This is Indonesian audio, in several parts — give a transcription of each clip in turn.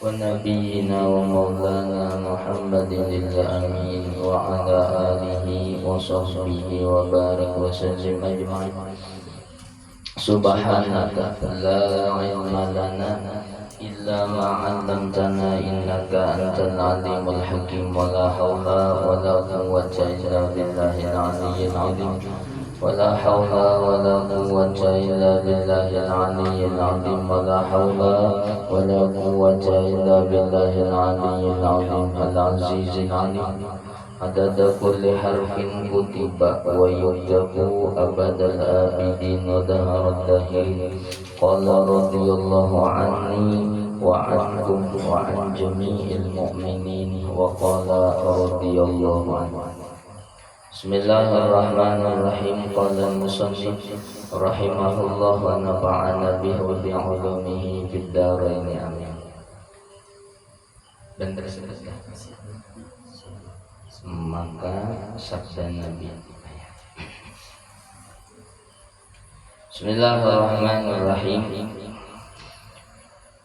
ونبينا ومولانا محمد الأمين وعلى آله وصحبه وبارك وسلم أجمعين. سبحانك لا علم لنا إلا ما علمتنا إنك أنت العليم الحكيم ولا حول ولا قوة إلا بالله العلي العظيم ولا حول ولا قوة إلا بالله العلي العظيم ولا حول ولا قوة إلا بالله العلي العظيم العزيز العليم عدد كل حرف كتب ويكتب أبد الآبدين ودهر الدهين. قال رضي الله عني وعنكم وعن جميع المؤمنين وقال رضي الله عنه. Bismillahirrahmanirrahim. Qala al-musannif rahimahullah wa nafa'ana bihi wa bi'ulumihi fid dharain amin. Dan tersebut maka sabda Nabi. Bismillahirrahmanirrahim.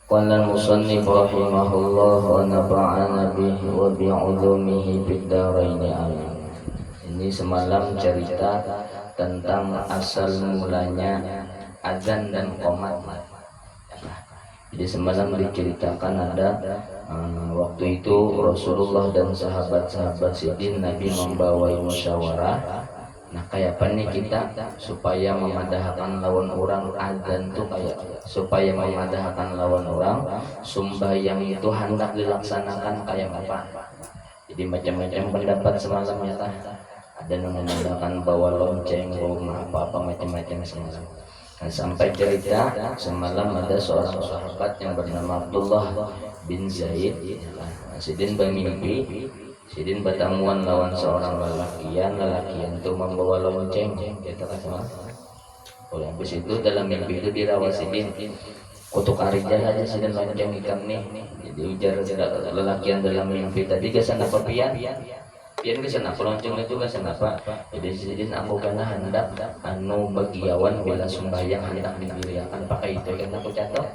Qala al-musannif rahimahullah wa nafa'ana bihi wa bi'ulumihi fid dharain amin. Ini semalam cerita tentang asal mulanya azan dan qomat. Jadi semalam diceritakan ada waktu itu Rasulullah dan sahabat-sahabat sidin Nabi membawai musyawarah. Nah kayak apa nih kita supaya memadahkan lawan orang azan tuh kayak supaya memadahkan lawan orang sembahyang itu hendak dilaksanakan kayak apa. Jadi macam-macam pendapat semalam ya tah. Ada yang mengatakan bawa lonceng, bawa apa-apa macam-macam semalam. Nah, sampai cerita semalam ada seorang sahabat yang bernama Abdullah bin Zaid. Sidin bermimpi, Sidin bertemuan lawan seorang lelakian itu membawa lonceng. Kita kata, oh habis itu dalam mimpi itu dirawat Sidin. Kutuk arijal aja Sidin lonceng ikan nih. Jadi ujar lelakian dalam mimpi tadi kesana papian. Pian ke sana pelonceng itu ke sana Pak. Jadi sidin aku karena hendak anu bagiawan bila sembahyang hendak didiriakan pakai itu kan aku catat.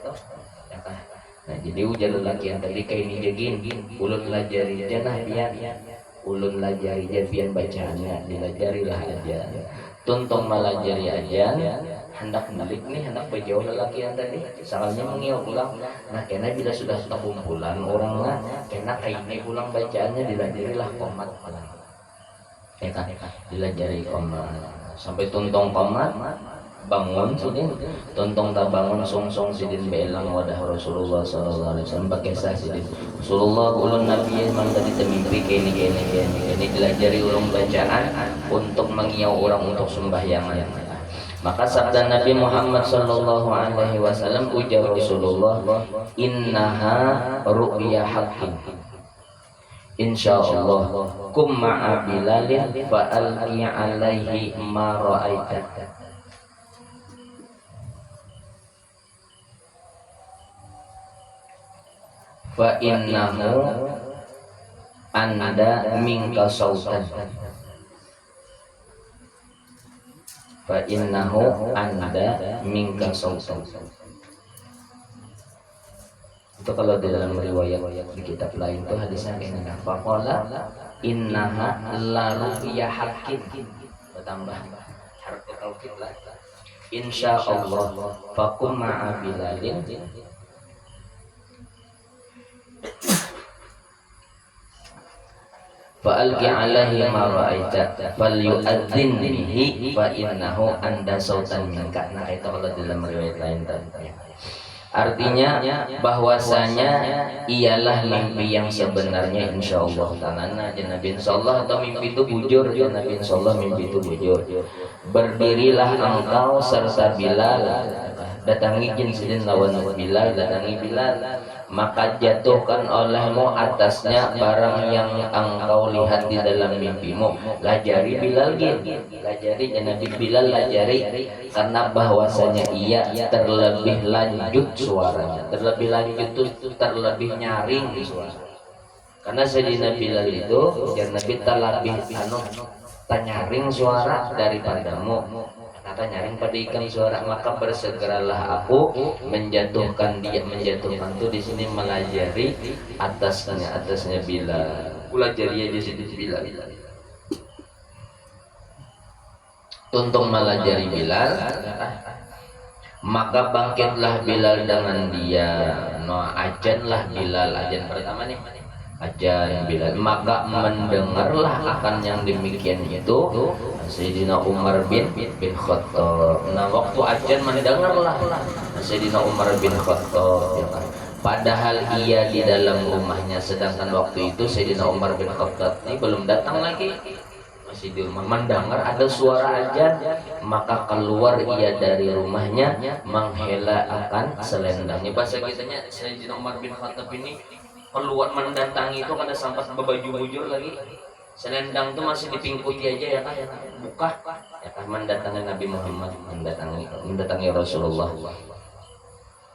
Ya kan. Nah jadi ujar lelaki yang tadi kayak ini jagin ulun lajari janah pian. Ulun lajari aja pian bacaannya dilajarilah aja. Tuntong malajari aja hendak balik nih hendak berjauh lelaki yang tadi soalnya mengiau pulang. Nah karena bila sudah kumpulan orang lah karena kayak ini pulang bacaannya dilajarilah komat malam ya kan dilajari komat sampai tuntong komat bangun sidin tuntong tak bangun song sidin belang wadah Rasulullah sallallahu alaihi wasallam pakai sah sidin Rasulullah ulun nabi memang tadi temimpi ini dilajari ulang bacaan untuk mengiau orang untuk sembahyangan. Maka sabda Nabi Muhammad sallallahu alaihi wasallam ujar Rasulullah innaha ru'ya haqqin insyaallah kum ma'a bilalin fa alqi alaihi ma ra'aita fa innahu anda minka sautan fa innahu anda minka sautan. Itu kalau di dalam riwayat di kitab lain itu hadisnya kayak gini. Faqala innaha la ru'ya haqqin. Bertambah harf taukid lah. Insyaallah faqum ma'a bilalin fa'alqi alaihi ma ra'aita falyu'adzin bihi fa innahu anda sautan minka. Nah itu kalau dalam riwayat lain tadi. Artinya bahwasanya ialah mimpi yang sebenarnya insyaallah tanana Nabi insyaallah atau mimpi itu bujur Nabi insyaallah mimpi itu bujur. Berdirilah engkau serta Bilal datangi jinsidin lawan Bilal datangi Bilal maka jatuhkan olehmu atasnya barang yang engkau lihat di dalam mimpimu. Lajari Bilal lajari Nabi Bilal lajari karena bahwasanya ia terlebih lanjut suaranya, terlebih lanjut itu terlebih nyaring di suara. Karena Sayyidina Bilal itu Nabi terlebih tanyaring suara daripadamu. kata nyaring pada ikan suara, maka bersegeralah aku menjatuhkan dia. Menjatuhkan tuh di sini melajari atasnya Bilal. Pelajari aja situ Bilal. Tuntung melajari Bilal, maka bangkitlah Bilal dengan dia. No, ajanlah Bilal, ajan pertama nih. Ajan Bilal, maka mendengarlah akan yang demikian itu Sayyidina Umar bin Khattab. Nah, waktu ajan mendengarlah Sayyidina Umar bin Khattab, ya kan? Padahal ia di dalam rumahnya, sedangkan waktu itu Sayyidina Umar bin Khattab ini belum datang lagi, masih di rumah. Mendengar ada suara ajan, maka keluar ia dari rumahnya menghela akan selendangnya. Bahasa kitanya Sayyidina Umar bin Khattab ini keluar mendatangi itu kada sampai berbaju bujur lagi, selendang itu masih dipingkuti aja, ya kan, buka, ya kan, mendatangi Nabi Muhammad, mendatangi Rasulullah.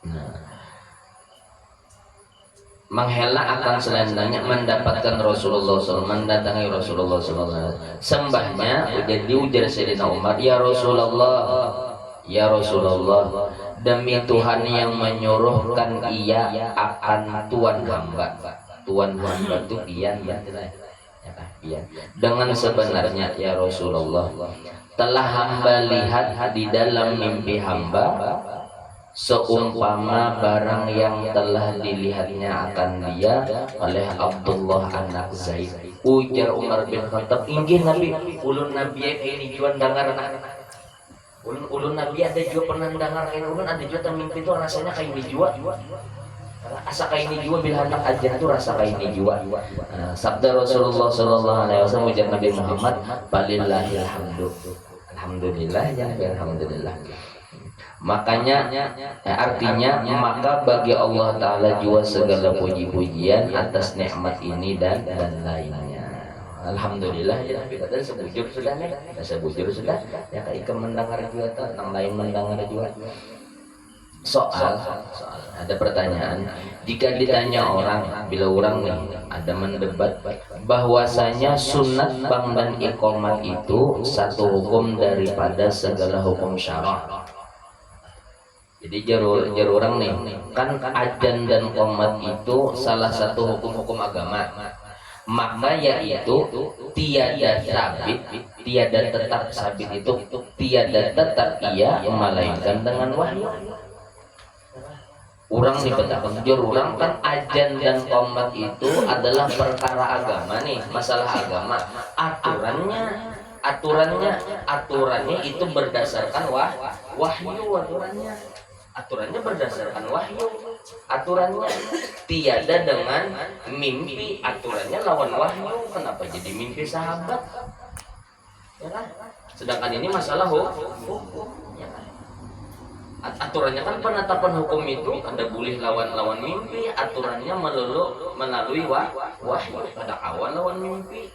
Nah, menghela akan selendangnya, mendapatkan Rasulullah SAW, mendatangi Rasulullah SAW. Sembahnya jadi ujar Sayyidina Umar, ya Rasulullah, ya Rasulullah, demi Tuhan yang menyuruhkan ia akan tuan hamba. Tuan hamba itu pian, ya, dengan sebenarnya ya Rasulullah, telah hamba lihat di dalam mimpi hamba seumpama barang yang telah dilihatnya akan dia oleh Abdullah anak Zaid. Ujar Umar bin Khattab, inggih Nabi, ulun Nabi ini juan dengar anak. Ulun Nabi ada juga pernah dengar kain ulun, ada juga mimpi itu rasanya kain dijua. Asa kain dijua bila hendak ajan itu rasa kain dijua. Sabda Rasulullah sallallahu alaihi wasallam, ujar Nabi Muhammad, balillahil hamdu. Alhamdulillah, ya alhamdulillah. Makanya artinya maka bagi Allah Ta'ala juga segala puji-pujian atas nikmat ini dan lainnya. Alhamdulillah, ya Nabi kata sebujur sudah nih, sebujur sudah, ya kayak mendengar juga, orang lain mendengar juga. Soal ada pertanyaan, jika ditanya orang, bila orang nih ada mendebat bahwasanya sunat bang dan iqamat itu satu hukum daripada segala hukum syarah. Jadi jarur orang nih, kan adzan dan qomat itu salah satu hukum-hukum agama. Maka yaitu tiada sabit, tiada tetap sabit itu, tiada tetap ia melainkan dengan wahyu. Orang nih betapa jujur orang kan adzan dan qomat itu adalah perkara agama nih, masalah agama. Aturannya itu berdasarkan wahyu. Aturannya berdasarkan wahyu. Aturannya tiada dengan mimpi, aturannya lawan wahyu. Kenapa jadi mimpi sahabat, ya kan? Sedangkan ini masalah hukum, ya kan? Aturannya kan penetapan hukum itu ada boleh lawan mimpi. Aturannya melalui wahyu, ada awal lawan mimpi.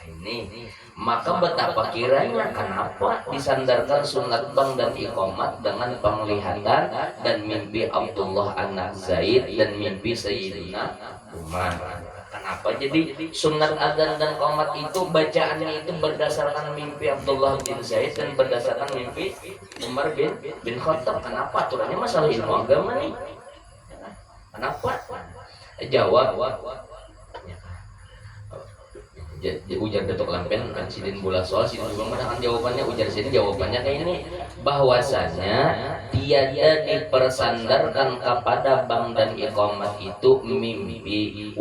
Ini maka betapa kiranya kenapa disandarkan sunat bang dan iqamat dengan penglihatan dan mimpi Abdullah anak Zaid dan mimpi Sayyidina Umar. Kenapa jadi sunat adzan dan qomat itu bacaannya itu berdasarkan mimpi Abdullah bin Zaid dan berdasarkan mimpi Umar bin Khattab? Kenapa? Aturannya masalah ilmu agama nih. Kenapa? Jawab. Ujar Datuk Lampen kan sidin bola soal sidin juga menangkan jawabannya. Ujar sidin jawabannya kayak ini, bahwasanya tiada dipersandarkan kepada bang dan iqamat itu mimpi.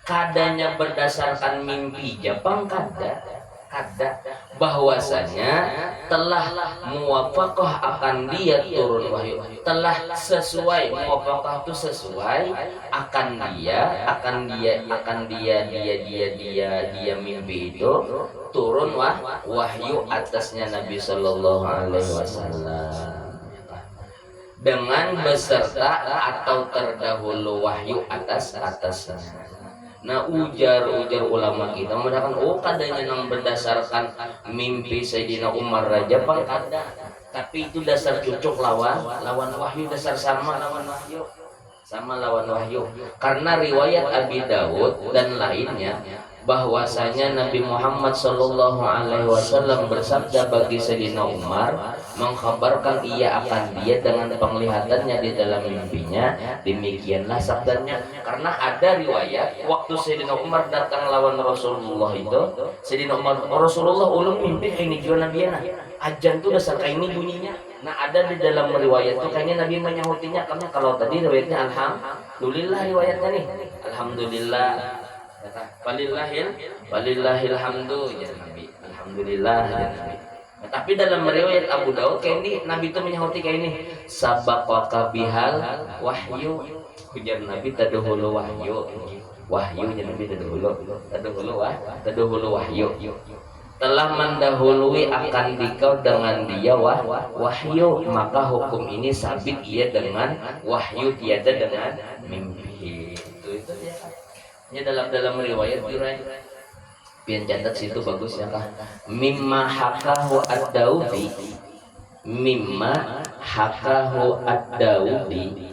Kadanya berdasarkan mimpi Jepang kada bahwasanya telah muwafaqah akan dia turun wahyu, telah sesuai, muwafaqah itu sesuai akan dia mimpi itu turun wahyu atasnya Nabi Sallallahu Alaihi Wasallam dengan beserta atau terdahulu wahyu atasnya. Nah, ujar ulama kita mengatakan kadanya yang berdasarkan mimpi Sayyidina Umar Raja Bang kada, tapi itu dasar cocok lawan wahyu, dasar sama lawan wahyu karena riwayat Abi Dawud dan lainnya bahwasanya Nabi Muhammad Shallallahu Alaihi Wasallam bersabda bagi Sayyidina Umar, mengkhabarkan ia akan dia dengan penglihatannya di dalam mimpinya. Demikianlah sabdanya. Karena ada riwayat waktu Sayyidina Umar datang lawan Rasulullah itu, Sayyidina Umar, Rasulullah ulun mimpi ini juga Nabi na ajan tuh dasar kayak ini bunyinya. Nah ada di dalam riwayat tuh kayaknya Nabi menyahutinya, karena kalau tadi riwayatnya alhamdulillah riwayatnya nih, alhamdulillah. Walillahil hamdu ya Nabi. Alhamdulillah ya Nabi. Nah, tapi dalam riwayat Abu Daud kayak ini Nabi itu menyahuti kayak ini, sabaqaka bihal wahyu. Ujar Nabi tadahulu wahyu. Wahyu ya Nabi tadahulu wahyu. Telah mendahului akan dikau dengan dia wahyu, maka hukum ini sabit ia dengan wahyu, tiada dengan mimpi. Itu dia. Ini dalam riwayat Jurai. Pian catat situ bagus ya kah? Mimma hakahu ad-Daudi. Mimma hakahu ad-Daudi.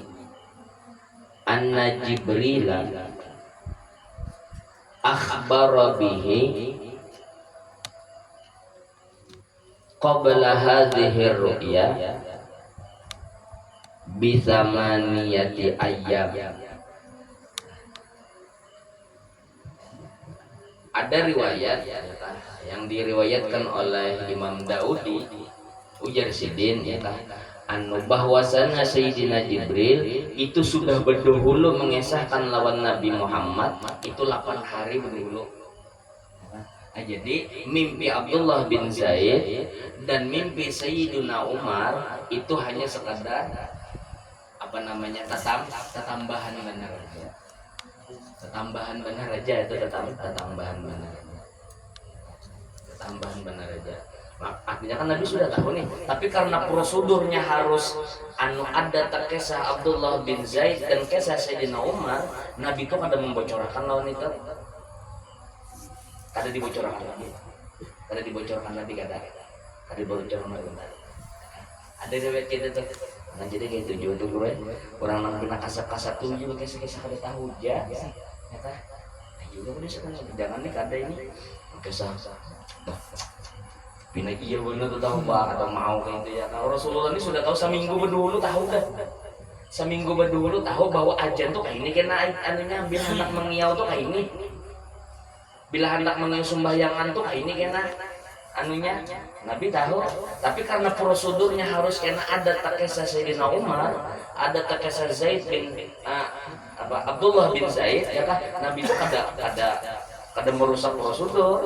Anna Jibril akhbara bihi qabla hadhihi ru'ya bi thamaniyati ayyam. Ada riwayat yang diriwayatkan oleh Imam Daudi, ujar Sidin ya anu bahwasanya Sayyidina Jibril itu sudah berdahulu mengesahkan lawan Nabi Muhammad itu 8 hari berdahulu. Nah, jadi mimpi Abdullah bin Zaid dan mimpi Sayyidina Umar itu hanya sekadar tatambahan benar aja. Tambahan benar aja itu tambahan benar aja. Artinya kan Nabi sudah tahu nih, tapi karena prosedurnya harus ada kisah Abdullah bin Zaid dan kisah Sayyidina Umar, Nabi itu kada membocorkan lawan itu. Kada dibocorkan lagi. Kada dibocorkan Nabi kada dibocorkan lagi. Ada riwayat kita tuh. Nah, jadi kayak tujuh tuh gue orang nang pina kasap-kasap tuh juga kisah-kisah kada tahu aja. Kata, juga udah sekarang jangan nih kada ini kisah pindah iya bener tuh tahu bang atau mau kayak itu ya. Kalau Rasulullah ini sudah tahu seminggu berdulu tahu kan, seminggu berdulu tahu bahwa ajan tuh kayak ini kena anunya bila hendak mengiau tuh kayak ini, bila hendak mengiau sembahyangan tuh kayak ini kena anunya. Nabi tahu, tapi karena prosedurnya harus kena ada kisah Sayyidina Umar, ada kisah Zaid bin Abdullah bin Zaid ya kan. Nabi itu kada merusak prosedur,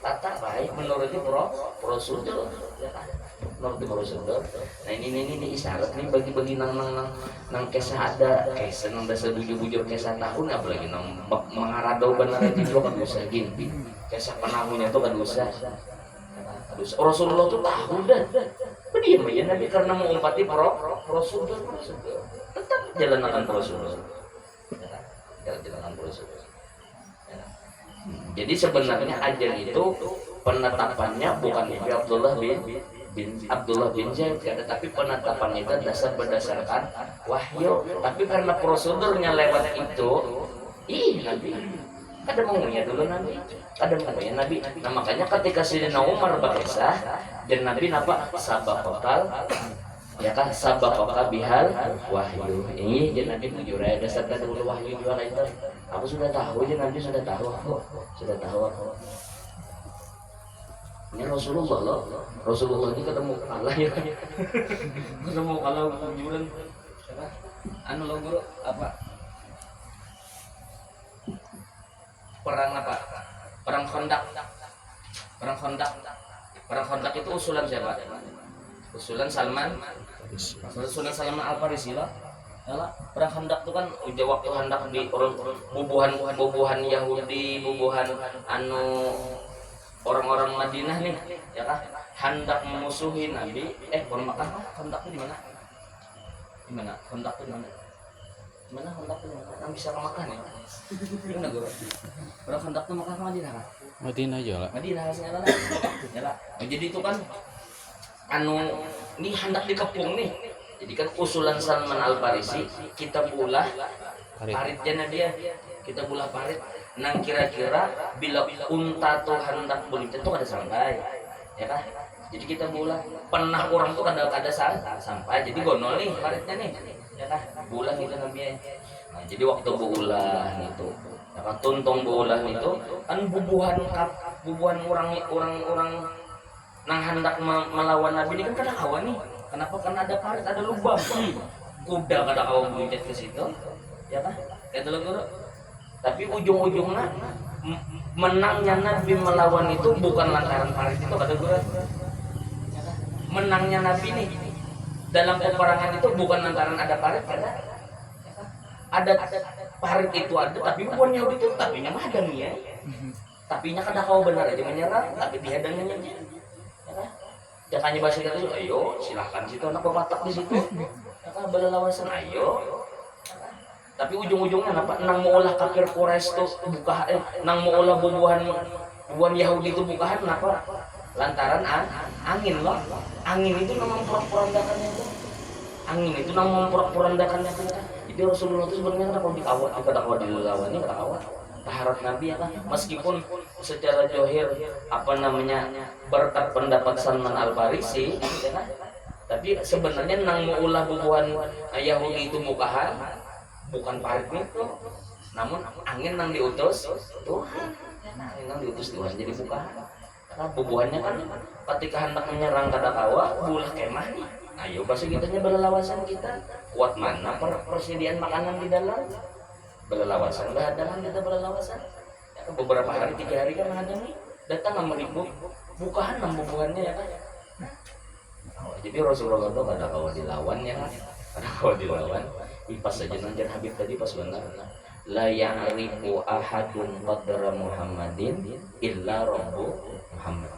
tata baik menurutnya prosedur ya kan, menurut prosedur. Nah ini isyarat nih bagi nang kisah ada kisah nang dasar bujur kisah tahun, apalagi nang mengarado benar itu juga kan usah gini kisah penahunya itu kan usah. Rasulullah tuh tahu dah diam aja Nabi karena mengumpati prosedur tetap jalankan prosedur. Jadi sebenarnya ajan itu penetapannya bukan mimpi Abdullah bin Zaid, tapi penetapannya itu berdasarkan wahyu. Tapi karena prosedurnya lewat itu, Nabi kada maunya dulu Nabi, kada maunya Nabi. Nah makanya ketika Sayyidina Umar berkisah dan Nabi napa sabaqal ya kan, sabaqaka bihal wahyu. Ini jadi Nabi jujur ada sabda dulu wahyu juga itu. Aku sudah tahu, jadi Nabi sudah tahu aku. Ini Rasulullah loh. Rasulullah ini ketemu kalah ya. Ketemu kalah jujuran. Anu lo guru apa? Perang apa? Perang Khandaq. Perang Khandaq itu usulan siapa? Usulan Salman Al-Farisi lah. Perang Khandaq itu kan udah waktu hendak di bubuhan Yahudi, bubuhan orang-orang Madinah nih, ya kan? Hendak memusuhi Nabi. Orang Makkah Khandaq itu di mana? Di mana? Khandaq itu di mana? Mana Khandaq itu? Nang bisa ke Makkah nih. Gimana guru? Orang Khandaq itu Makkah ke Madinah kan? Madinah aja lah. Madinah rasanya lah. Ya lah. Jadi itu kan ini hendak dikepung nih. Jadi kan usulan Salman Al-Farisi kita bulah paritnya dia. Kita bulah parit. Nang kira-kira bila unta tuh hendak melintas tuh kada sampai, ya kan? Jadi kita bulan pernah orang tuh kada sampai, jadi gonol nih paritnya nih, ya kan? Bulan itu namanya. Nah, jadi waktu bulan itu, ya kan? Tuntong bulan itu kan bubuhan orang nang hendak melawan Nabi ini kan kada kawan nih. Kenapa? Karena ada parit, ada lubang. Kuda kada kawan melintas ke situ, ya kan? Itu loh guru. Tapi ujung-ujungnya menangnya Nabi melawan itu bukan lantaran parit itu kata gue. Menangnya Nabi nih dalam peperangan itu bukan lantaran ada parit, karena ada parit itu ada, tapi bukan Yahudi itu tapinya mah ada nih ya. Tapinya kada kau benar aja menyerang, tapi dihadangnya aja. Ya kan bahasa itu, ayo silahkan situ anak bapak di situ. Ya kan belalawasan ayo. Tapi ujung-ujungnya apa? Nang mau olah kafir Quraisy tuh buka nang mau olah bubuhan Yahudi itu bukahan kenapa? Lantaran angin loh. Angin itu namanya porak-porandakannya itu. Angin itu namanya porak-porandakannya itu. Jadi Rasulullah itu sebenarnya kenapa dikawal dilawani kawal. Taharat Nabi ya kan. Meskipun secara johir apa namanya berkat pendapat Salman Al-Farisi, ya kan? Tapi sebenarnya nang mau olah bubuhan Yahudi itu bukahan bukan parit itu, namun angin yang diutus Tuhan, angin yang diutus Tuhan jadi bukan. Karena bubuhannya kan ketika hendak menyerang kada kawa, bulah kemah nih. Ayo pasti kitanya berlawasan kita. Kuat mana persediaan makanan di dalam? Berlawasan enggak ada kan kita berlawasan. Ya, beberapa hari 3 hari kan ada nih. Datang sama ribut, bukahan nang bubuhannya ya kan. Oh, jadi Rasulullah itu kada kawa dilawan ya kan. Kada kawa dilawan. Pas saja nanjar Habib tadi pas benar la ya'rifu ahadun qadra Muhammadin illa rabbu Muhammad.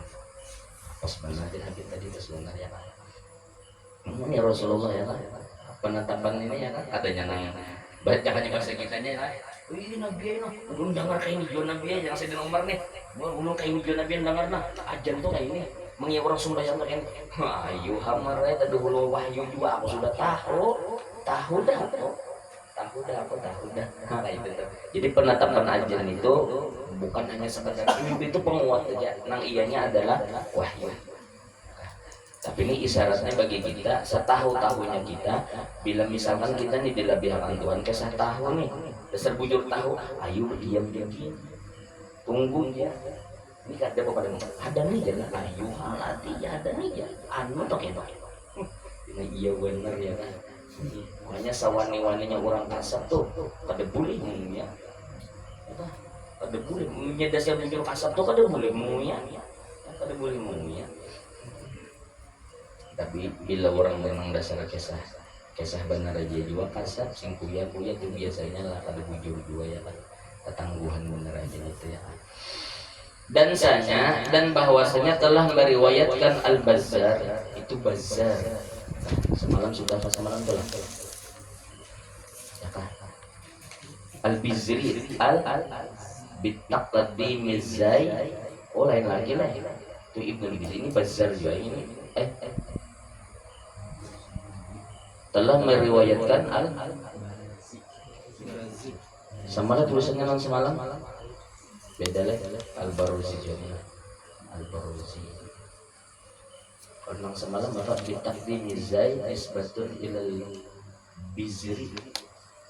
Pas benar nanjar Habib tadi pas benar ya kan. Ini Rasulullah ya kan. Penetapan ini ya kan adanya nang bacaannya bahasa kitanya ya. Ini Nabi ya, belum dengar kayak ini John Nabi ya, yang saya dengar nih. Belum kayak ini John Nabi yang dengar nah. Ajan tuh kayak ini. Mengia orang sembahyang kayak ini. Ayo hamarnya tadi hulu wahyu juga aku sudah tahu dah. Nah, itu tuh. Jadi penetapan ajan itu bukan hanya sekedar itu penguat saja. Nang ianya adalah wahyu. Tapi ini isyaratnya bagi kita, setahu-tahunya kita, bila misalkan kita nih dilabihakan Tuhan kesah tahu nih, dasar bujur tahu, ayo diam gini, tunggu ya. Ini ada apa pada ada nih jangan ayo halati ya ada nih ya, anu toh ya. Ini iya benar ya kan. Makanya sawani-waninya orang kasar tuh kada boleh munya. Kada boleh munya dasar bujur kasar tuh kada boleh munya. Kada boleh munya. Tapi bila orang memang dasar kisah benar aja juga kasar sing kuya tuh biasanya lah kada bujur juga ya kan. Ketangguhan benar aja gitu ya kan. Dan bahwasanya telah meriwayatkan Al-Bazzar itu Bazzar. Semalam sudah pas semalam telah. Ya kan. Al-Bizri bitaqdim zai. Oh lain lagi lah. Itu Ibnu Bizri ini Bazzar juga ini. Telah meriwayatkan semalam tulisannya non semalam beda lah Al-Baruzi juga Al-Baruzi orang semalam bapak ditakdim zai isbatun ilal bizri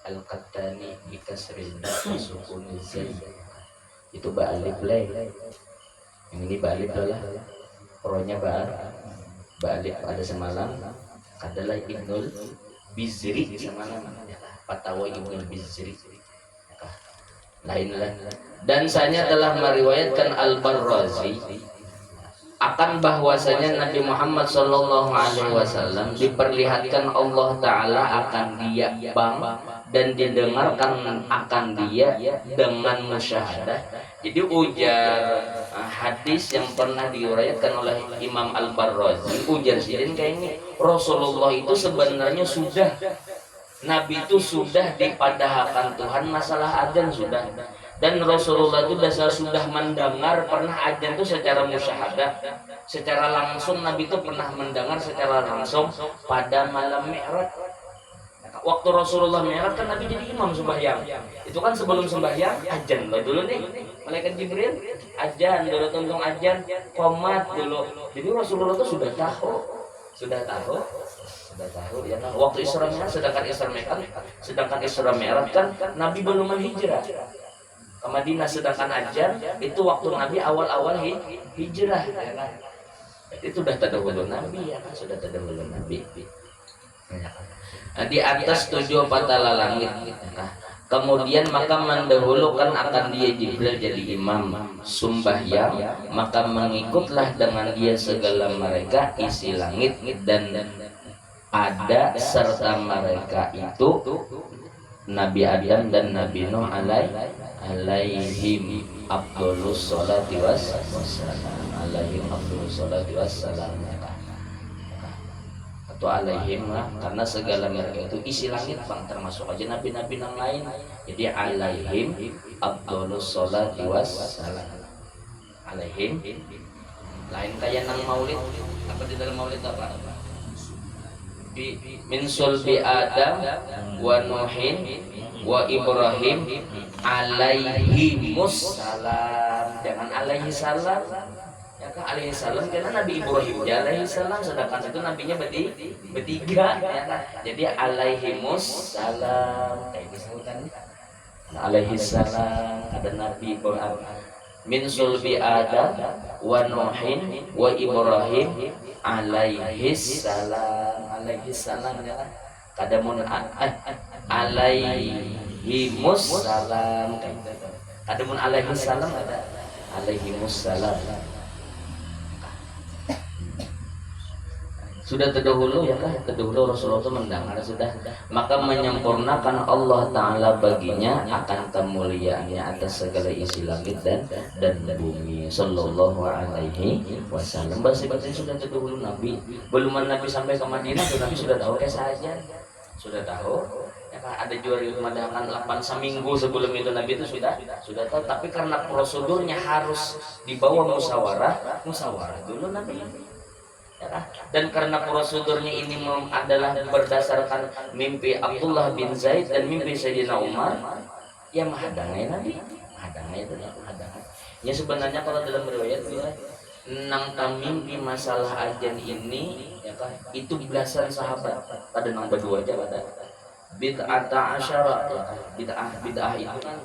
al-qattani bikasril sukun zai itu ba'alif lah ini ba'alif lah rohnya ba'alif ada semalam adalah Ibnul Bizri semalam Fatawa Ibnul Bizri lain-lain. Dan saya telah meriwayatkan Al-Barrazi akan bahwasanya Nabi Muhammad SAW diperlihatkan Allah Ta'ala akan dia bang dan didengarkan akan dia dengan musyahadah. Jadi ujar hadis yang pernah diuraikan oleh Imam Al-Barrazi, ujar sidin kayak ini, Rasulullah itu sebenarnya sudah, Nabi itu sudah dipadahkan Tuhan masalah adzan sudah. Dan Rasulullah itu dasar sudah mendengar pernah adzan itu secara musyahadah, secara langsung Nabi itu pernah mendengar secara langsung pada malam Mi'raj. waktu Rasulullah Mi'raj kan Nabi jadi imam sembahyang. Itu kan sebelum sembahyang ajan dulu nih. Malaikat Jibril ajan dulu, tuntung ajan, qomat dulu. Jadi Rasulullah itu sudah tahu ya kan. Waktu Isra Mi'raj, sedangkan Isra Mi'raj kan Nabi belum menghijrah ke Madinah, sedangkan ajan itu waktu Nabi awal-awal hijrah ya kan. Itu sudah terdahulu Nabi ya kan, sudah terdahulu Nabi. Nah, di atas 7 patala langit. Nah, kemudian maka mendahulukan akan dia Jibril jadi imam sembahyang, maka mengikutlah dengan dia segala mereka isi langit, dan ada serta mereka itu Nabi Adam dan Nabi Nuh alaihim afdholus sholati wassalam, atau alaihim lah, karena segala mereka itu isi langit bang, termasuk aja nabi-nabi yang lain. Jadi alaihim afdholus sholati wassalam, alaihim lain kayak nang maulid. Apa di dalam maulid apa? Min sulbi Adam wa Nuhin wa Ibrahim alaihimus salam. Jangan alaihi salam ya kan, alaihi salam karena Nabi Ibrahim ya alaihi salam, sedangkan itu nabinya bertiga ya kan. Jadi alaihimus salam kayak disebutkan alaihi salam, ada Nabi Ibrahim min sulbi Adam wa Nuhin wa Ibrahim alaihis salam ya kan. Kadamun alaihimus salam, kadamun alaihis salam ada alaihimus salam. Sudah terdahulu ya kan, terdahulu Rasulullah itu mendengar sudah, maka menyempurnakan Allah Ta'ala baginya akan kemuliaannya atas segala isi langit dan bumi. Sallallahu alaihi wasallam. Bahasa-bahasa sudah terdahulu Nabi, belum Nabi sampai ke Madinah, Nabi sudah tahu kayak saja, sudah tahu ya kan. Ada juara pemandangan 8 seminggu sebelum itu Nabi itu sudah tahu, tapi karena prosedurnya harus dibawa musyawarah dulu Nabi. Dan karena prosedurnya ini adalah berdasarkan mimpi Abdullah bin Zaid dan mimpi Sayyidina Umar, ya mahadangnya Nabi, mahadangnya itu mahadangnya. Ya sebenarnya kalau dalam riwayat nang mimpi masalah ajan ini ya kan, itu belasan sahabat pada nang berdua aja pada bid'ata asyara ya kan. Bid'ah itu kan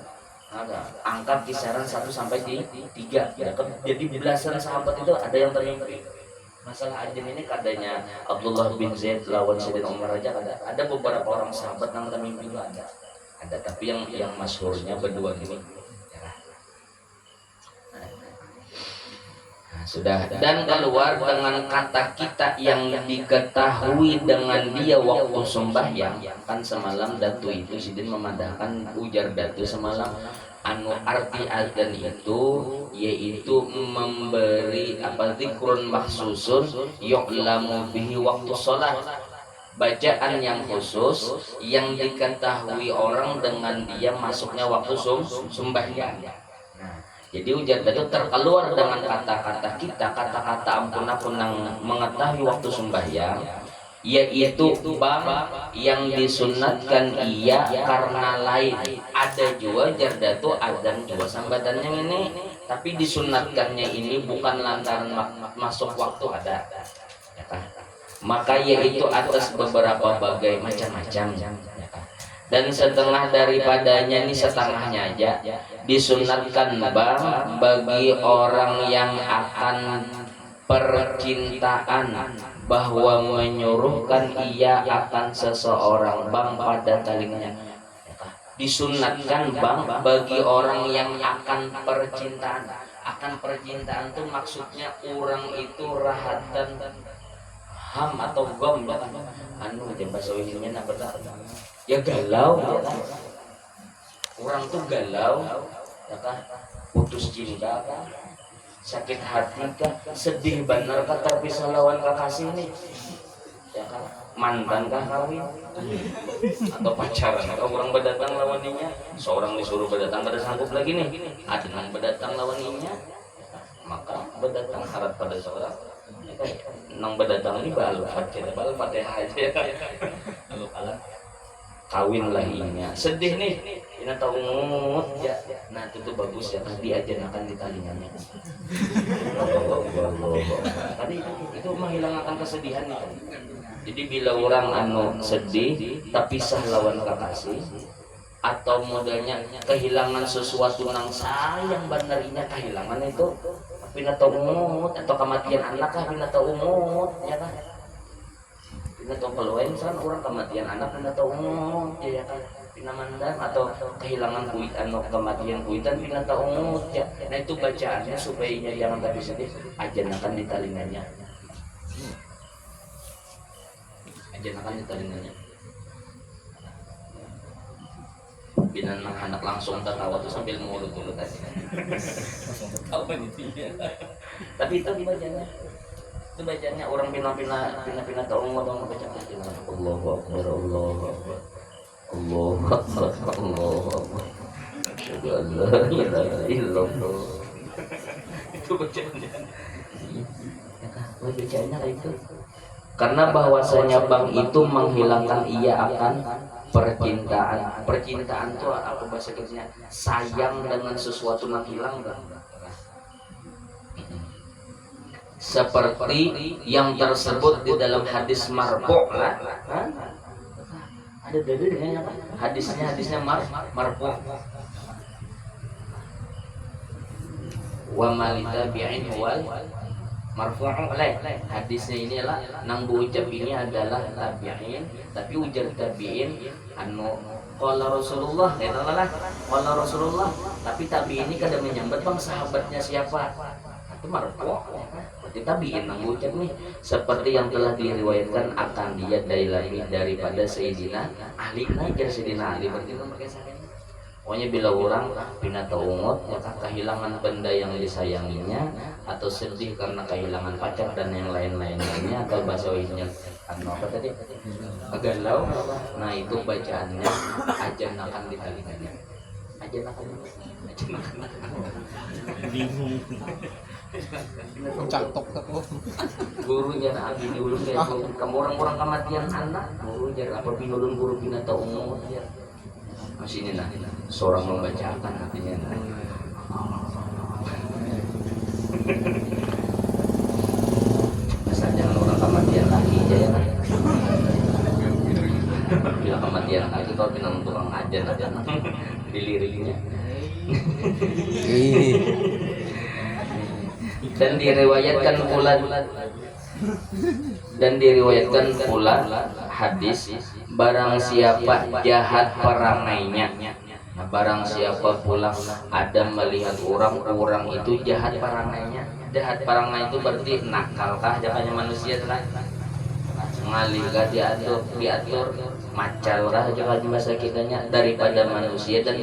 ada angka kisaran 1 sampai 3 ya kan. Jadi belasan sahabat itu ada yang termimpi masalah ajan ini. Kadanya Abdullah bin Zaid lawan Sayyidina Umar aja ada beberapa orang sahabat yang termimpi itu ada, tapi yang masyhurnya berdua ini ya. Nah, sudah, dan keluar dengan kata kita yang diketahui dengan dia waktu sembahyang kan. Semalam Datu itu Sidin memandangkan ujar Datu semalam anu arti azan itu yaitu memberi zikrun maksusun yu'lamu bihi waktu sholat, bacaan yang khusus yang diketahui orang dengan dia masuknya waktu sembahyang. Nah, jadi ujar itu terkeluar dengan kata-kata kita, kata-kata ampun-ampun yang mengetahui waktu sembahyang, yaitu bang yang disunatkan ia karena lain. Ada juga jardatu adzan juga sambatannya ini, tapi disunatkannya ini bukan lantaran masuk waktu ada ya kan? Maka yaitu atas beberapa bagai macam-macam ya kan? Dan setengah daripadanya ini, setengahnya aja disunatkan bang bagi orang yang akan percintaan, bahwa menyuruhkan ia akan seseorang bang pada talingnya. Disunatkan bang bagi orang yang akan percintaan. Akan percintaan itu maksudnya orang itu rahatan ham atau gom ya kan. Anu aja bahasa Indonesia apa ya, galau ya kan. Orang tuh galau ya kan, putus cinta kan, sakit hati kah, sedih benar kah, terpisah lawan kekasih nih ya kan, mantan kah kawin atau pacaran atau orang berdatang lawaninya, seorang disuruh berdatang pada sanggup lagi nih, ada yang berdatang lawaninya, maka berdatang harap pada seorang nang berdatang ini bal fatihah aja lalu kalah kawin lahinya sedih nih ini tahu ngut ya nah itu tuh bagus ya tadi akan di talinganya tadi itu menghilangkan kesedihan itu. Jadi bila orang sedih tapi sah lawan kekasih atau modalnya kehilangan sesuatu nang sayang bandarinya kehilangan itu pina tau umut atau kematian anak kah pina tau umut ya kan pina tau keluain misalkan orang kematian anak pina tau umut ya kan pina mandang atau kehilangan kuit kematian kuitan pina tau umut ya nah itu bacaannya supaya jangan tapi sedih akan di talinganya akan di talinganya binan anak langsung tertawa tuh sambil mulut-mulut aja. Apa gitu ya? Tapi itu bacanya orang pina tahu ngomong baca Allahu Akbar Allahu Akbar Allahu Akbar Allahu Akbar. Asyhadu an la ilaha illallah. Itu bacaannya. Bacaannya kayak itu. Karena bahwasanya bang itu menghilangkan ia akan percintaan tuh apa bahasa Inggrisnya sayang dengan sesuatu yang hilang kan seperti yang tersebut di dalam hadis marfu' ada dalilnya apa hadisnya marfu' wa malitabi'in wal marfu'un alaih hadisnya inilah nang ucap ini adalah tabi'in tapi ujar tabi'in qala Rasulullah qala Rasulullah tapi tabi'in ini kada menyambat bang sahabatnya siapa itu marfu' berarti tabi'in nang ucap nih seperti yang telah diriwayatkan akan dia daripada Sayyidina Ali najar Sayyidina Ali berarti pakai sahabat. Pokoknya bila orang pina taungot ya kehilangan benda yang disayanginya atau sedih karena kehilangan pacar dan yang lain-lainnya atau bahasa Indonesia apa tadi galau nah itu bacaannya akan di talinganya akan bingung mencatok aku gurunya abi dulu kamu orang-orang kematian anak gurunya apa binulun guru pina taungot ya masih ini nah seorang membacakan hatinya nah. Asal jangan orang kematian lagi aja ya nah. Bila kematian lagi kalau pinang tukang ajan di liriknya dan diriwayatkan pula hadis barang siapa jahat perangainya nah, barang siapa pula ada melihat orang itu jahat perangainya itu berarti nakalkah jakanya manusia telah ngalihkah diatur macalkah jakanya bahasa kitanya daripada manusia dan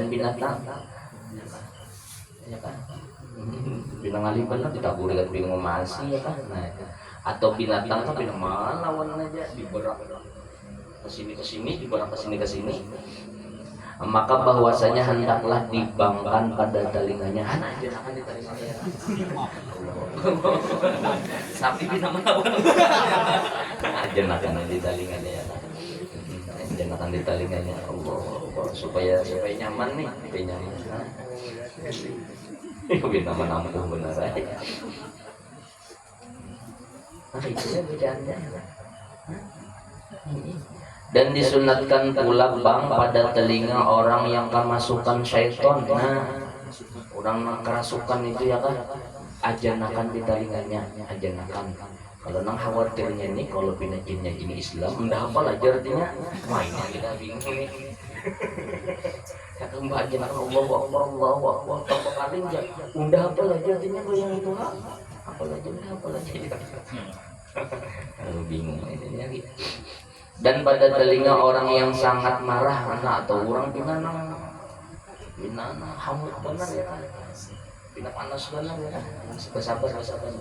binatang ya kan binang aliban tidak boleh bingung masih ya kan nah, atau binatang tapi mana lawan aja diberak kesini diberak kesini maka bahwasanya hendaklah dibangkan pada telinganya aja akan di telinganya sapi binang lawan aja akan di telinganya ya akan di telinganya Allah supaya nyaman nih supaya nyaman itu kita menampung benar aja. Itu ya bacaannya. Dan disunatkan pula bang pada telinga orang yang kemasukan syaitan. Nah, orang kerasukan itu ya kan ajanakan di telinganya, ajanakan. Kalau nang khawatirnya nih kalau pindah jinnya jin Islam, udah apa lah artinya? Mainnya kita bingung nih. Ya kembali Allahu Akbar tambah kali aja udah apa lagi artinya yang itu apa lagi bingung ini lagi dan pada telinga orang yang sangat marah atau orang pinana hamut benar ya kan pina panas benar ya kan bersabar sambil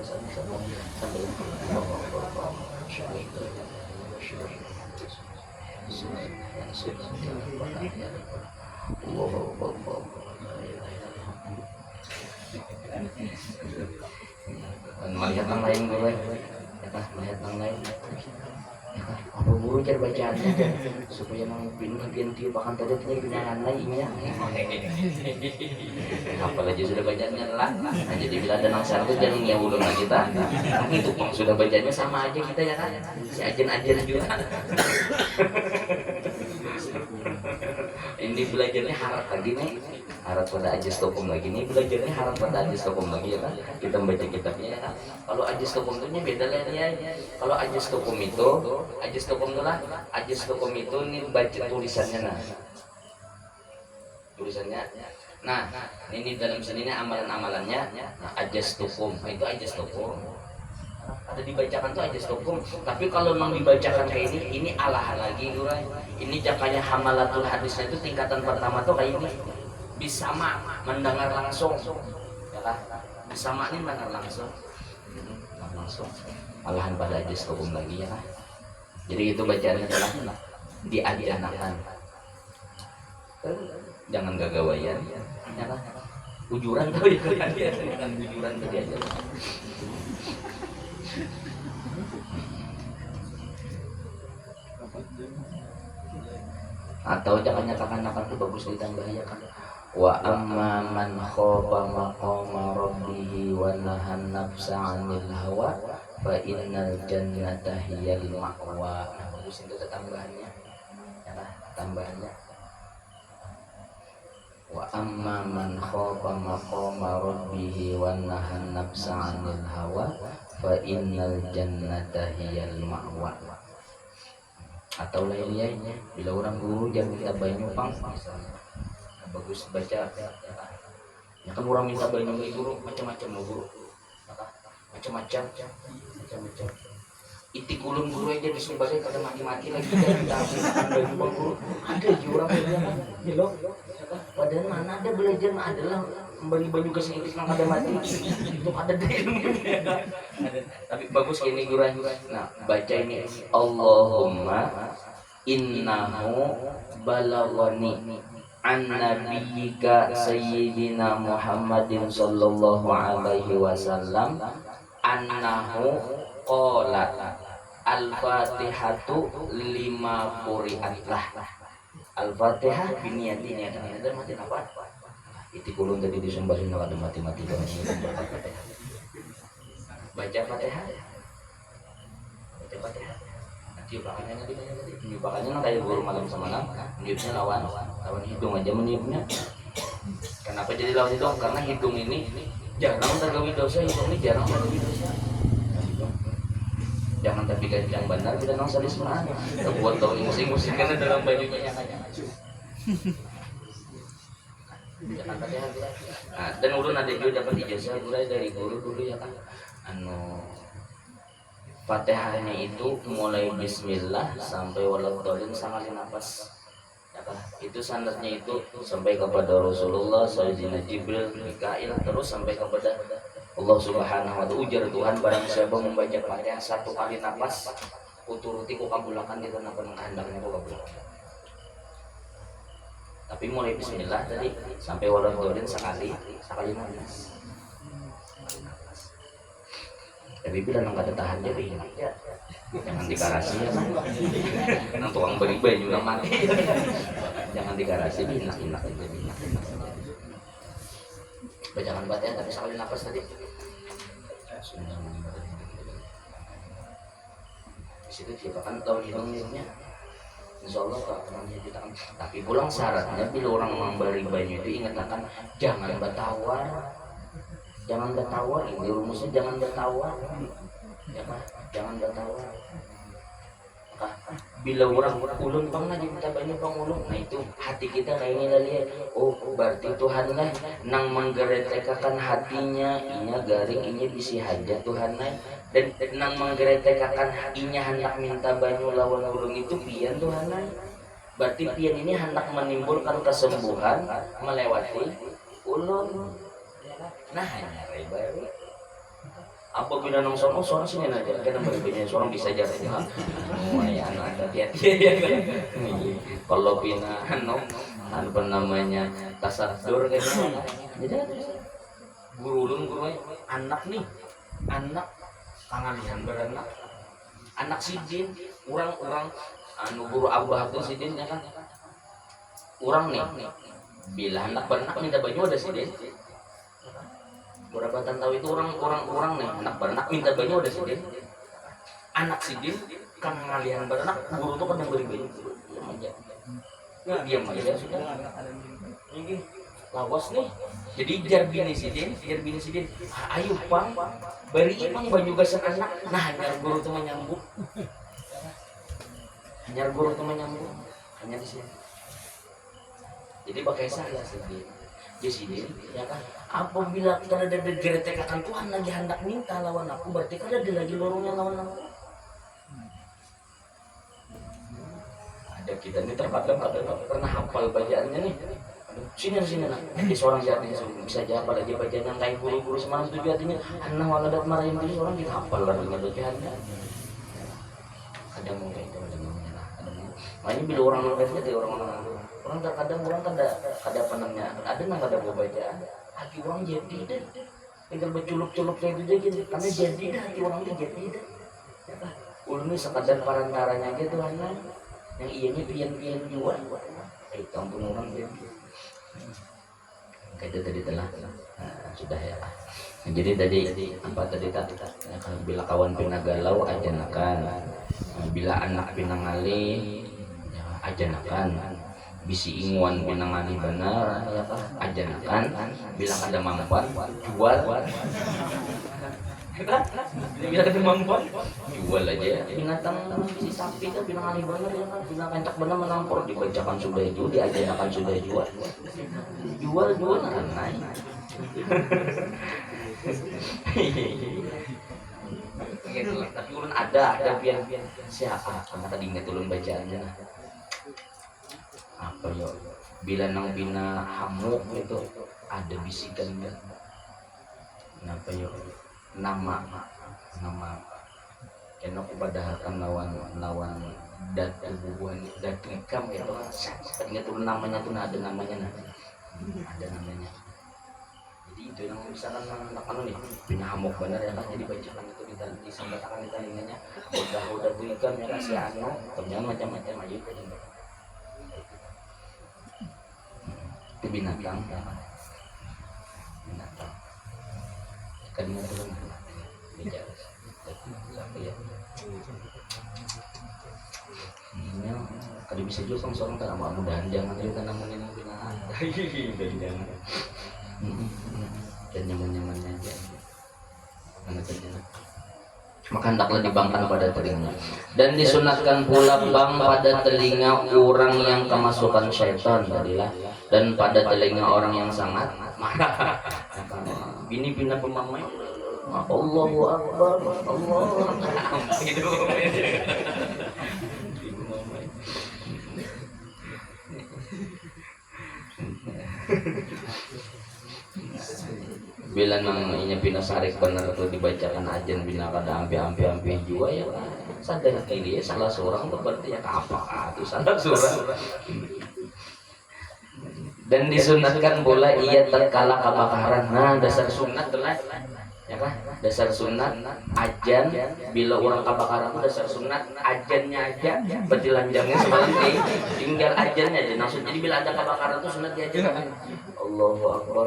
melihat yang lain gue melihat yang lain buru-buru jar bacaannya supaya nang bagian tiup akan tadi punya pinangan lainnya. Apalagi sudah bacanya lah. Nah, jadi bila ada nang satu jangan ngewulun lagi kita. Itu pang sudah bacanya sama aja kita ya kan. Si ajen-ajen juga. Ini belajarnya harap lagi nih, harap pada ajas tokom lagi nih, belajarnya harap pada ajas tokom lagi ya kan. Kita baca kitabnya ya kan. Kalau ajas tokom itu beda lah ya. Kalau ajas tokom itu lah, ajas tokom itu nih baca tulisannya nah. Tulisannya. Nah, ini dalam sini amalan-amalannya. Nah, ajas tokom, itu ajas tokom. Ada dibacakan tuh aja stokum, tapi kalau memang dibacakan kayak ini alahan lagi gurai. Ini jakanya hamalatul hadisnya itu tingkatan pertama tuh kayak ini bisa mendengar langsung ya kan, bisa ini mendengar langsung alahan pada aja stokum lagi ya kan. Jadi itu bacaannya adalah diadanakan, jangan gagawayan ya kan, ujuran tuh ya kan, ujuran tadi aja. Atau jangan nyatakan itu bagus ditambah ya kan. Wa amma man khofa maqama rabbih wa nahan nafsa 'anil hawa fa innal jannata hiyal ma'wa. Nah, bagus itu tambahannya. Ya kan, tambahannya. Wa amma man khofa maqama rabbih wa nahan nafsa 'anil hawa fa innal jannata hiyal ma'wa. Atau lainnya bila orang guru jangan minta banyu pang misalnya bagus baca ya kan orang minta banyu guru macam-macam guru macam-macam itik ulun guru aja disumbangin pada mati-mati lagi dan banyu guru ada juga orang bilang belok padahal mana ada belajar adalah memberi baju ke sini yang ada mati itu ada deh tapi bagus ini guru. Nah baca ini Allahumma innahu balaghani an nabiyyika sayyidina Muhammadin sallallahu alaihi wasallam annahu qala al-fatihatu lima quri'at lah. Al-fatihah biniyatinya ada mati apa? Itu kulun tadi disumbahin ada mati-mati banget. Baca Fatihah. Baca Fatihah. Nanti bakannya nanti bakannya kayak guru malam semalam, niupnya lawan hidung aja meniupnya. Kenapa jadi lawan hidung? Karena hidung ini jarang tergawi dosa, hidung ini jarang tergawi dosa. Jangan tapi yang benar kita nang salis mana. Buat tahu musik-musik karena dalam bajunya jangan Fatihah. Nah, dan ulun ada juga dapat ijazah mulai dari guru dulu ya kan. Fatihahnya itu mulai bismillah sampai waladhdallin sama nafas. Ya kan? Itu sanadnya itu sampai kepada Rasulullah, Sayyidina Jibril, Mikail terus sampai kepada Allah Subhanahu wa ta'ala. Ujar Tuhan barang siapa membaca Fatihah satu kali nafas kuturuti ku kabulakan kita napa menghendaknya ku kabulakan. Tapi mulai bismillah tadi sampai waladhdallin sekali nafas. Tapi bila nang kada tahan jadi jangan di garasi ya kan. Nang tukang beli banyu nang mati. Jangan di garasi binak-binak aja binak. Jangan Fatihah tapi sekali nafas tadi. Di situ kita kan tahu hidungnya. Insyaallah akan kita kan. Tapi pulang syaratnya bila orang memberi banyu itu ingatkan jangan bertawar. Jangan bertawar, ini rumusnya jangan bertawar. Ya kan? Jangan bertawar. Maka bila orang ulun pang aja minta banyak pang ulun, nah itu hati kita kayak ini lihat. Oh, berarti Tuhan lah nang menggeretekakan hatinya, inya garing, inya bisi hajat Tuhan lah. Dan nang menggeretekakan inya hendak minta banyak lawan ulun itu pian Tuhan lah. Berarti pian ini hendak menimbulkan kesembuhan melewati ulun. Nah hanya baru apa bina nong sono sini aja kan bagi seorang bisa jadi oh ya anak hati-hati kalau bina apa namanya tasadur kan jadi guru anak nih anak kangalihan beranak anak sidin orang anu guru abah tuh sidin ya kan, orang nih bila anak berenak minta baju ada sidin. Berapa tahu itu orang nih anak berenak minta baju ada sidin. Anak sidin kan ngalian berenak, guru tuh kan yang beri baju. Diam aja sudah. Ini lawas nih. Jadi jar bini sidin, ayo pang, beri ipang baju gasan anak. Nah, nyar guru tuh menyambut. Hanya di sini. Jadi pakai saya sidin. Di sini ya kan. Apabila kita ada geretek akan Tuhan lagi hendak minta lawan aku, berarti kan ada lagi lorongnya lawan aku. Ada kita ini terkadang pernah hafal bacaannya nih. Sini nak. Di seorang jati bisa aja apalagi bacaan yang kayak guru-guru semalam itu artinya anak waladat marahin itu seorang kita hafal lah dengan bacaannya. Ada mungkin itu ada menyerah. Makanya bila orang nongkrongnya dia orang terkadang orang kada penamnya ada nang kada mau bacaan. Hati orang jadi deh. Tinggal berculup-culup kayak gitu gitu. Karena jadi dah hati orang ini jadi dah. Ya kan? Ulun sekadar parantaranya gitu anak. Yang ianya pian-pian jual. Kampung orang dia. Kayak tadi telah sudah ya. Nah, jadi tadi apa tadi ya, bila kawan pinagalau ajanakan, bila anak pinangali ya, ajanakan, bisi inguan pinangali benar ya kan ajanakan, bila ada mampuan jual. Bila ada mampuan jual aja. Binatang si sapi kan binatang benar ya kan, binatang kencak benar menampor dibacakan sudah itu, diajanakan sudah jual naik. Tapi ulun ada pian siapa karena tadi ingat ulun bacaannya apa yo bila nang bina hamuk itu ada bisikannya kenapa yo nama kena kubadahakan lawan datu bubuhan datu ikam itu ingat ulun namanya tuh ada namanya jadi itu yang misalkan anak nih bina hamuk benar ya kan jadi bacakan itu disambatakan di telinganya udah tuh ikan ya kan si anu ternyata macam-macam aja itu binatang ya kan binatang kan itu bicara apa ya ini kada bisa juga seorang tak mudah-mudahan jangan juga namanya yang binatang jangan dan nyaman-nyamannya aja maka hendaklah dibangkan pada telinga dan disunatkan pula bang pada telinga orang yang kemasukan syaitan tadilah dan pada telinga orang yang sangat marah bini bina pemamai Allahu Akbar Allah gitu bila namanya pinasarik benar tuh dibacakan ajan bina kada ampi jua ya sadar kali salah seorang tuh berarti ya apa itu salah seorang dan disunatkan pula ia terkala kebakaran nah dasar sunat telah ya kan dasar sunat ajan bila orang kebakaran itu dasar sunat ajannya aja berarti lanjangnya seperti tinggal ajannya aja maksud jadi bila ada kebakaran itu sunat diajarkan Allahu Akbar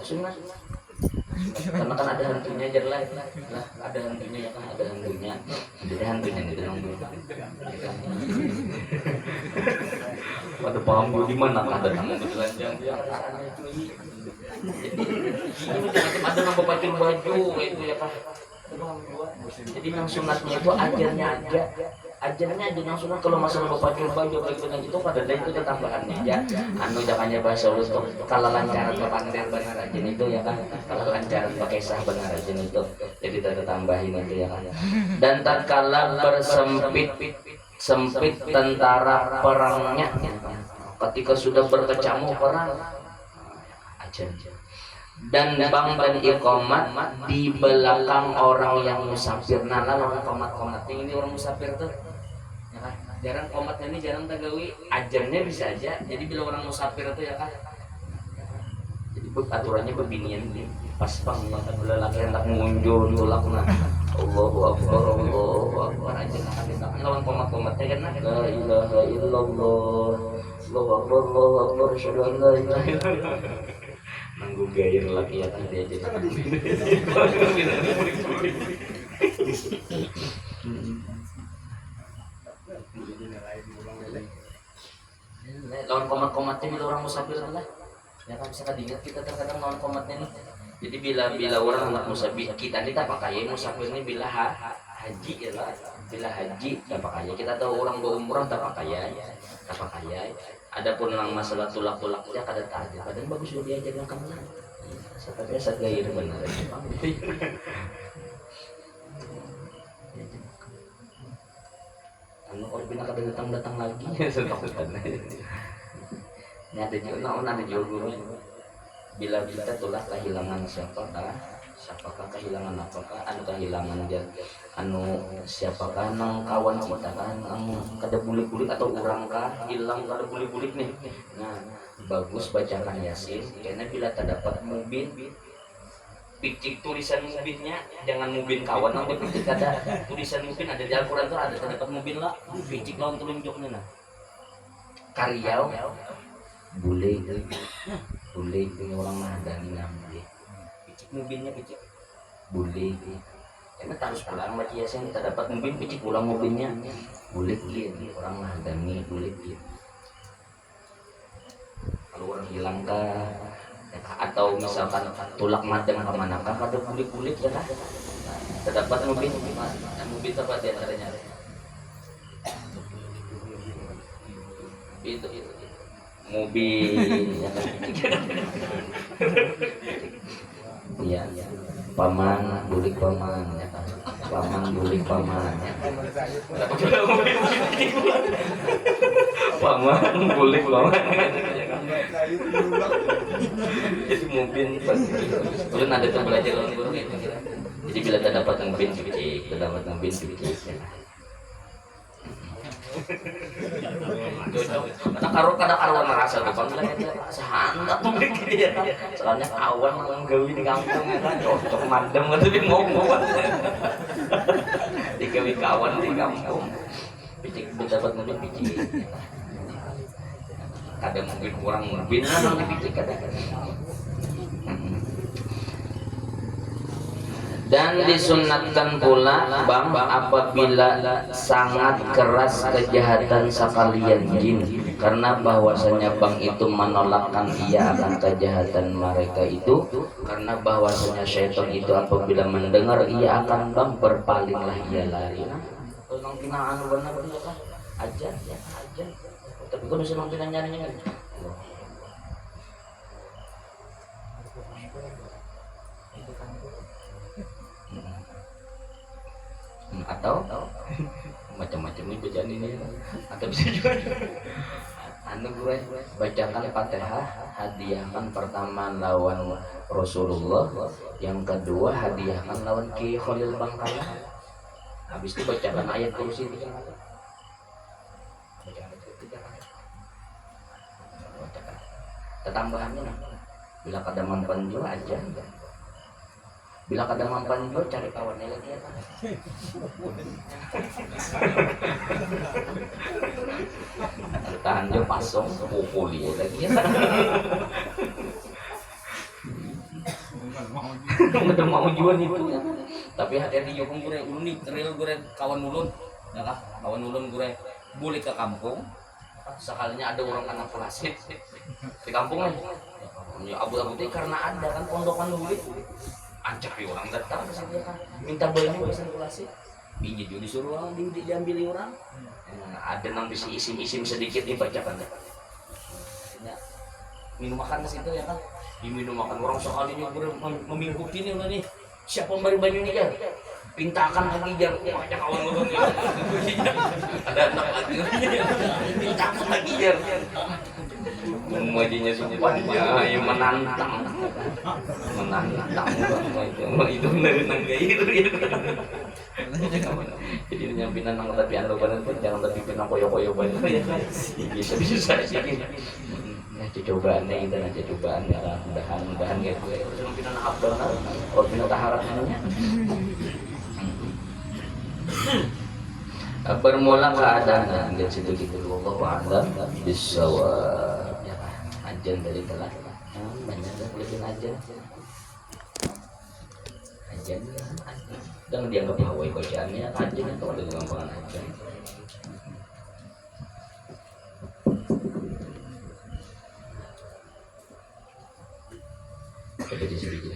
sunat karena kan ada hantunya aja lah ada hantunya ya kan ada hantunya jadi hantunya gitu pada paham gue di mana ada kamu bertelanjang jadi ada nambah baju itu ya kan jadi yang sunatnya itu ajarnya aja yang sunat kalau masalah baju bagi dengan itu pada dan itu tambahannya aja anu jangannya bahasa untuk kalau lancaran kepandir benar aja itu ya kan kalau lancaran pakai sah benar aja itu jadi kita tambahin itu ya kan dan tatkala sempit tentara perangnya ketika sudah berkecamuk perang aja dan bang dan iqamat di belakang orang yang musafir nah lawan komat ini orang musafir tuh ya kan jarang komatnya ini jarang tagawi ajannya bisa aja jadi bila orang musafir tuh ya kan jadi aturannya berbinian pas pang mata laki hendak mengunjung tulakna Allahu Akbar aja kan lawan komat-komatnya kan la ilaha illallah Allahu Akbar asyhadu an la ilaha illallah nanggu gair laki ya dia aja lawan komat-komatnya bila orang musafir lah ya kan bisa diingat kita terkadang lawan komatnya nih. Jadi bila orang anak musafir kita pakai musafir ini bila haji ya lah, bila haji tak pakai kita tahu orang berumrah tak pakai. Adapun yang masalah tulak-tulaknya kada tahu, kadang bagus juga diajarkan kamu. Sepertinya saat gair benar. Anu kalau bina kada datang lagi setakutan. Ini ada juga bila kita tulah kehilangan siapakah kehilangan apakah anu kehilangan dia siapakah nang kawan kita kan kada bulik-bulik atau orang kah hilang kada bulik-bulik nih. Nah bagus bacakan Yasin karena bila terdapat mubin picik tulisan mubinnya jangan mubin kawan nang picik ada tulisan mubin ada di Al-Quran tuh ada terdapat mubin lah picik lawan telunjuknya nah karyau boleh ini orang mahadani namanya picik mubinnya picik boleh karena harus pulang baca Yasin kita dapat mubin picik pulang mubinnya boleh orang mahadani boleh kalau orang hilang kah atau misalkan tulak madam kemanakah ada kulit ya kah terdapat mubin mubin apa dia caranya itu mobil ya paman bulik paman ya kan paman bulik paman ya paman bulik paman jadi mungkin belum ada yang belajar orang guru gitu jadi bila terdapat mungkin sedikit terdapat mungkin sedikit kadang karuan merasa tuh kan sehanda tuh dia soalnya awan menggawi di kampung ya kan cocok madem kan tapi ngomong digawi kawan di kampung picik dapat mungkin picik kadang mungkin kurang mungkin kan picik kadang-kadang dan disunatkan pula bang apabila sangat keras kejahatan sekalian jin karena bahwasanya bang itu menolakkan ia akan kejahatan mereka itu karena bahwasanya syaitan itu apabila mendengar ia akan bang berpalinglah ia lari kalau pinaan benar benar kan ajar ya ajar tapi kalau sudah pinaan nyarinya kan atau macam-macam ini bacaan ini atau bisa juga anu gue bacakan Fatihah hadiahkan pertama lawan Rasulullah yang kedua hadiahkan lawan Ki Khalil Bangkala habis itu bacakan ayat kursi tambahannya bila kada mampan juga aja bila kada mampan juga cari kawannya lagi ya kan tahan dia pasong pukuli lagi ya udah mau jual itu ya tapi hati-hati jokong gue unik real gue kawan ulun ya kah kawan ulun gue boleh ke kampung sekalinya ada orang anak klasik di kampung nih abu-abu itu karena ada kan pondokan dulu ancak orang datang ke sana kan minta bayarnya bisa klasik biji juga disuruh orang diambil orang ada nang bisa isim sedikit dibacakan ya minum makan ke situ ya kan diminum makan orang sekalinya memingkuti nih siapa yang baru banyu ini kan pintakan lagi jar baca kawan lu ada anak lagi pintakan lagi jar majinya sumpannya yang menantang itu dari nanggair jadi nyampinan nang tapi anu badan pun jangan tapi pinang koyo-koyo banget ya bisa saja Nah, cobaannya kita nanti cobaan ya mudahan kayak gue terus kita nak benar kalau kita taharannya bermula keadaan dan situ gitu Allah a'lam bisawab ya ajan dari telah banyak lebih ajan dan dianggap Hawaii bacaannya ajan itu ada gampangan ajan. Jadi sedikit